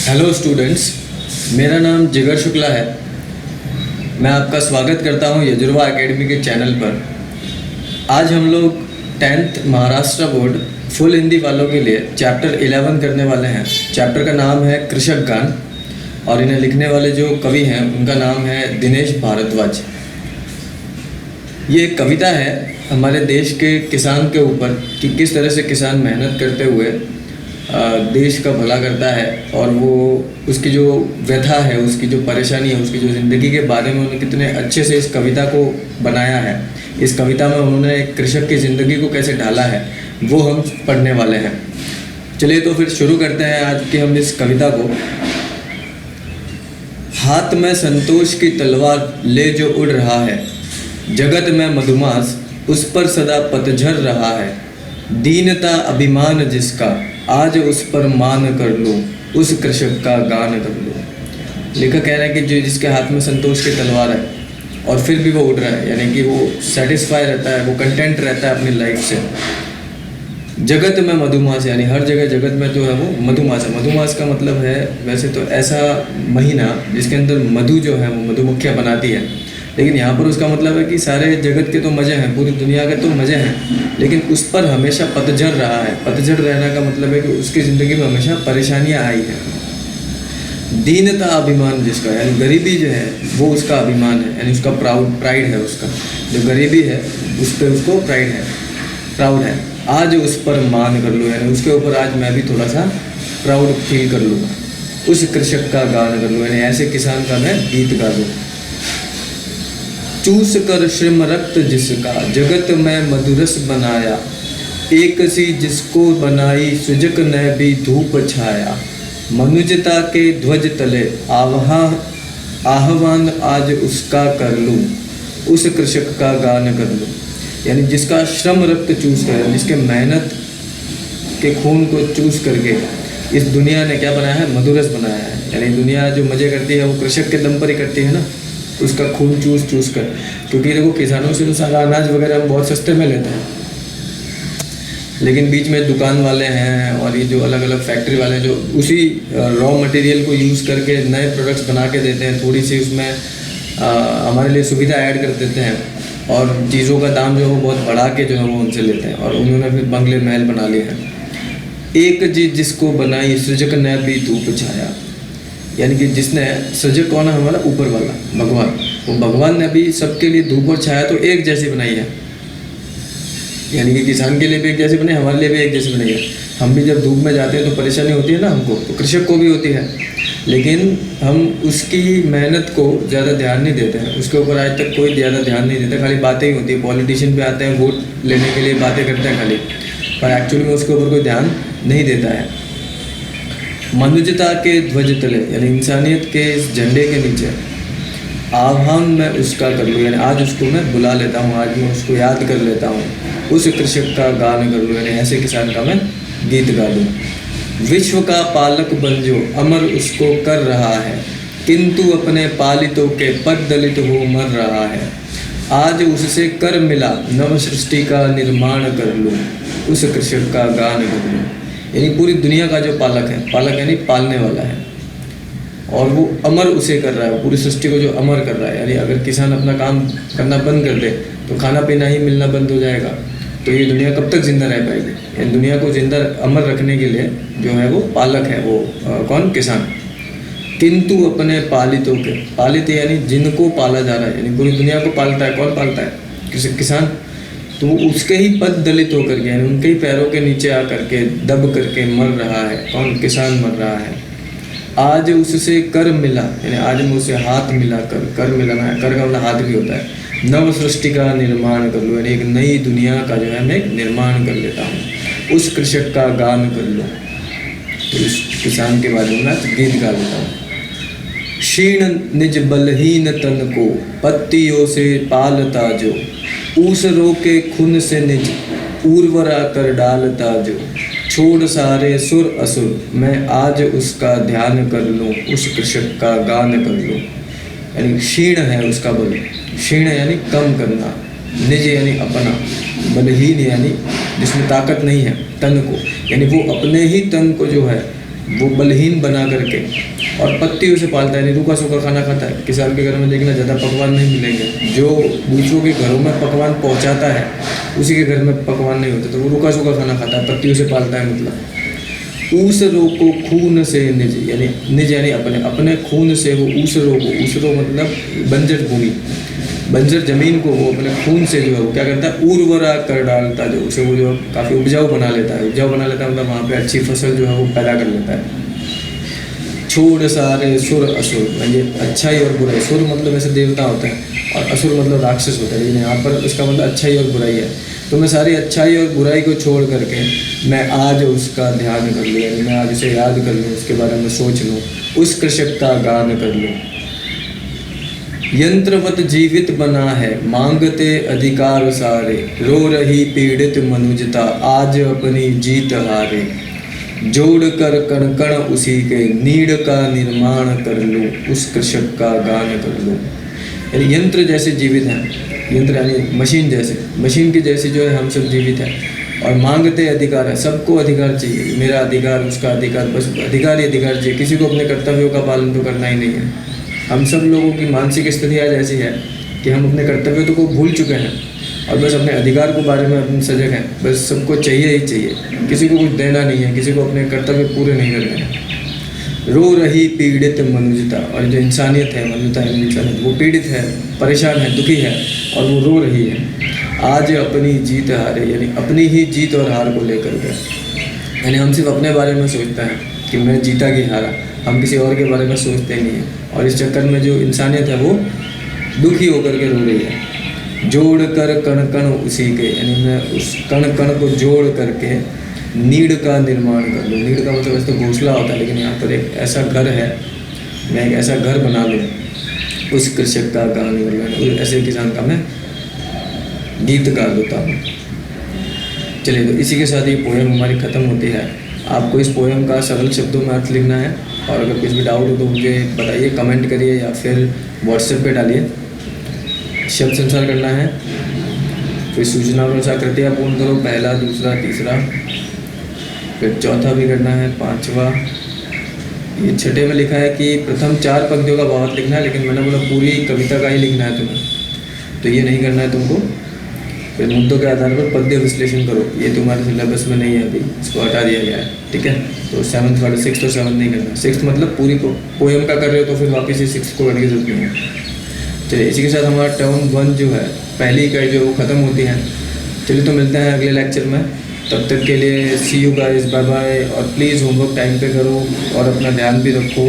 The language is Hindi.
हेलो स्टूडेंट्स, मेरा नाम जिगर शुक्ला है। मैं आपका स्वागत करता हूं यजुर्वा एकेडमी के चैनल पर। आज हम लोग 10th Maharashtra board full Hindi वालों के लिए चैप्टर 11 करने वाले हैं। चैप्टर का नाम है कृषक गान और इन्हें लिखने वाले जो कवि हैं उनका नाम है दिनेश भारद्वाज। ये एक कविता है हमारे देश के किसान के ऊपर कि किस तरह से किसान मेहनत करते हुए देश का भला करता है और वो उसकी जो व्यथा है, उसकी जो परेशानी है, उसकी जो ज़िंदगी के बारे में उन्होंने कितने अच्छे से इस कविता को बनाया है। इस कविता में उन्होंने एक कृषक की ज़िंदगी को कैसे ढाला है वो हम पढ़ने वाले हैं। चलिए तो फिर शुरू करते हैं आज की हम इस कविता को। हाथ में संतोष की तलवार ले जो उड़ रहा है, जगत में मधुमास उस पर सदा पतझर रहा है। दीनता अभिमान जिसका आज उस पर मान कर लो, उस कृषक का गान कर लो। लेखक कह रहे हैं कि जो जिसके हाथ में संतोष की तलवार है और फिर भी वो उड़ रहा है, यानी कि वो सेटिस्फाई रहता है, वो कंटेंट रहता है अपनी लाइफ से। जगत में मधुमास, यानी हर जगह जगत में जो है वो मधुमास है। मधुमास का मतलब है वैसे तो ऐसा महीना जिसके अंदर मधु जो है वो मधुमक्खियाँ बनाती है, लेकिन यहाँ पर उसका मतलब है कि सारे जगत के तो मज़े हैं, पूरी दुनिया के तो मज़े हैं, लेकिन उस पर हमेशा पतझड़ रहा है। पतझड़ रहने का मतलब है कि उसकी ज़िंदगी में हमेशा परेशानियाँ आई हैं। दीनता अभिमान जिसका, यानी गरीबी जो है वो उसका अभिमान है, यानी उसका प्राइड है। उसका जो गरीबी है उस पर उसको प्राउड है। आज उस पर मान कर लो, यानी उसके ऊपर आज मैं भी थोड़ा सा प्राउड फील कर लूँगा। उस कृषक का गान कर लो, यानी ऐसे किसान का मैं गीत गा दूँ। चूस कर श्रम रक्त जिसका, जगत में मधुरस बनाया। एक सी जिसको बनाई, सृजक ने भी धूप छाया। मनुजता के ध्वज तले आह्वान आज उसका कर लूँ, उस कृषक का गान कर लूँ। यानी जिसका श्रम रक्त चूस कर, जिसके मेहनत के खून को चूस करके इस दुनिया ने क्या बनाया है, मधुरस बनाया है। यानी दुनिया जो मज़े करती है वो कृषक के दम पर ही करती है ना, उसका खून चूस कर। क्योंकि देखो किसानों से तो सारा अनाज वगैरह हम बहुत सस्ते में लेते हैं, लेकिन बीच में दुकान वाले हैं और ये जो अलग अलग फैक्ट्री वाले हैं जो उसी रॉ मटेरियल को यूज़ करके नए प्रोडक्ट्स बना के देते हैं, थोड़ी सी उसमें हमारे लिए सुविधा ऐड कर देते हैं और चीज़ों का दाम जो है वो बहुत बढ़ा के जो है वो उनसे लेते हैं और उन्होंने फिर बंगले महल बना लिए हैं। एक चीज़ जिसको बनाई, सृजक ने भी धूप छाया। यानी कि जिसने सृजक कौन है, हमारा ऊपर वाला भगवान, वो भगवान ने भी सबके लिए धूप और छाया तो एक जैसी बनाई है। यानी कि किसान के लिए भी एक जैसी बनाई, हमारे लिए भी एक जैसी बनाई है। हम भी जब धूप में जाते हैं तो परेशानी होती है ना हमको, तो कृषक को भी होती है, लेकिन हम उसकी मेहनत को ज़्यादा ध्यान नहीं देते हैं। उसके ऊपर आज तक कोई ज़्यादा ध्यान नहीं देता, खाली बातें ही होती है। पॉलिटिशियन भी आते हैं वोट लेने के लिए, बातें करते हैं खाली, पर एक्चुअली में उसके ऊपर कोई ध्यान नहीं देता है। मनुजता के ध्वज तले, यानी इंसानियत के इस झंडे के नीचे आह्वान मैं उसका कर लूँ, यानी आज उसको मैं बुला लेता हूँ, आज मैं उसको याद कर लेता हूँ। उस कृषक का गान कर लूँ, यानी ऐसे किसान का मैं गीत गा दूँ। विश्व का पालक बन जो अमर उसको कर रहा है, किंतु अपने पालितों के पद दलित हो मर रहा है। आज उससे कर मिला, नव सृष्टि का निर्माण कर लूँ, उस कृषक का गान कर लूँ। यानी पूरी दुनिया का जो पालक है, पालक यानी पालने वाला है, और वो अमर उसे कर रहा है, पूरी सृष्टि को जो अमर कर रहा है। यानी अगर किसान अपना काम करना बंद कर दे तो खाना पीना ही मिलना बंद हो जाएगा, तो ये दुनिया कब तक जिंदा रह पाएगी। यानी दुनिया को जिंदा अमर रखने के लिए जो है वो पालक है, वो कौन, किसान। किंतु अपने पालितों के, पालित यानी जिनको पाला जा रहा है, यानी पूरी दुनिया को पालता है, कौन पालता है, किसान। तो उसके ही पद दलित होकर के, यानी उनके ही पैरों के नीचे आकर के दब करके मर रहा है, कौन, किसान मर रहा है। आज उससे कर मिला, यानी आज में उसे हाथ मिला कर मिलाना है, कर का मतलब हाथ भी होता है। नव सृष्टि का निर्माण कर लो, यानी एक नई दुनिया का जो है मैं निर्माण कर लेता हूँ। उस कृषक का गान कर लो, तो इस किसान के बारे में मैं गीत गा लेता हूँ। क्षीण निज बलहीन तन को पत्तियों से पालता जो, ऊसरों के खून से निज उर्वरा कर डालता जो। छोड़ सारे सुर असुर मैं आज उसका ध्यान कर लूँ, उस कृषक का गान कर लूँ। यानी क्षीण है उसका बल, क्षीण यानी कम करना, निज यानी अपना, बलहीन यानी जिसमें ताकत नहीं है, तन को, यानी वो अपने ही तन को जो है वो बलहीन बना करके और पत्तियों से पालता है, यानी रूखा सूखा खाना खाता है। किसान के घर में देखना ज़्यादा पकवान नहीं मिलेंगे, जो दूसरों के घरों में पकवान पहुंचाता है उसी के घर में पकवान नहीं होते, तो वो रूखा सूखा खाना खाता है, पत्तियों से पालता है। मतलब ऊसरों को खून से निज, यानी निज यानी अपने, अपने खून से वो ऊसरों को, ऊसरों मतलब बंजर भूमि, बंजर जमीन को वो अपने खून से जो है वो क्या करता है, उर्वरा कर डालता है, जो उसे वो जो काफ़ी उपजाऊ बना लेता है। उपजाऊ बना लेता है मतलब वहाँ पे अच्छी फसल जो है वो पैदा कर लेता है। छोड़ सारे सुर असुर, ये अच्छाई और बुराई, सुर मतलब ऐसे देवता होता है और असुर मतलब राक्षस होता है, लेकिन यहाँ पर इसका मतलब अच्छाई और बुराई है। तो मैं सारी अच्छाई और बुराई को छोड़ करके मैं आज उसका ध्यान कर लूँ, यानी मैं आज उसे याद कर लूँ, उसके बारे में सोच लूँ, उस कृषक का गान कर लूँ। यंत्रवत जीवित बना है मांगते अधिकार सारे, रो रही पीड़ित मनुजता आज अपनी जीत हारे। जोड़ कर कण कण उसी के नीड़ का निर्माण कर लो, उस कृषक का गान कर लो। यानी यंत्र जैसे जीवित हैं, यंत्र यानी मशीन जैसे, मशीन की जैसी जो है हम सब जीवित हैं और मांगते अधिकार है, सबको अधिकार चाहिए, मेरा अधिकार उसका अधिकार, बस अधिकार ही अधिकार चाहिए, किसी को अपने कर्तव्यों का पालन तो करना ही नहीं है। हम सब लोगों की मानसिक स्थिति आज ऐसी है कि हम अपने कर्तव्यों को भूल चुके हैं और बस अपने अधिकार के बारे में अपने सजग हैं, बस सबको चाहिए ही चाहिए, किसी को कुछ देना नहीं है, किसी को अपने कर्तव्य पूरे नहीं करने हैं। रो रही पीड़ित मनुजता, और जो इंसानियत है, मनुजता है इंसानियत, वो पीड़ित है, परेशान है, दुखी है और वो रो रही है। आज अपनी जीत हारे, यानी अपनी ही जीत और हार को लेकर के, यानी हम सिर्फ अपने बारे में सोचते हैं कि मैं जीता कि हारा, हम किसी और के बारे में सोचते नहीं हैं और इस चक्कर में जो इंसानियत है वो दुखी होकर के रो रही है। जोड़ कर कण कण उसी के, यानी मैं उस कण कण को जोड़ करके नीड़ का निर्माण कर लूँ। नीड़ का मतलब वैसे तो घोंसला होता है, लेकिन यहाँ पर एक ऐसा घर है, मैं एक ऐसा घर बना लूँ, उस कृषक का गान कर लूँ, ऐसे किसान का मैं गीत गा देता हूँ। चलिए, तो इसी के साथ ये पोएम हमारी ख़त्म होती है। आपको इस पोएम का सरल शब्दों में अर्थ लिखना है और अगर कुछ भी डाउट हो तो मुझे बताइए, कमेंट करिए या फिर व्हाट्सएप पे डालिए। शब्द संसार करना है, फिर सूचना और आकृतियाँ पूर्ण करो, पहला, दूसरा, तीसरा, फिर चौथा भी करना है, पांचवा। ये छठे में लिखा है कि प्रथम 4 पंक्तियों का भावार्थ लिखना है, लेकिन मैंने बोला पूरी कविता का ही लिखना है तुम्हें, तो ये नहीं करना है तुमको। फिर मुद्दों के आधार पर पद्य विश्लेषण करो, ये तुम्हारे सिलेबस में नहीं है अभी, इसको हटा दिया गया है, ठीक है। तो 7th वाले 6th और 7th नहीं करना। 6th मतलब पूरी पोएम का कर रहे हो तो फिर वापस से 6th को करने की जरूरत नहीं है। चलिए, इसी के साथ हमारा टर्म 1 जो है, पहली इकाई जो वो ख़त्म होती है। चलिए, तो मिलते हैं अगले लेक्चर में, तब तक के लिए सी यू गाइस, बाय बाय। और प्लीज़ होमवर्क टाइम पे करो और अपना ध्यान भी रखो।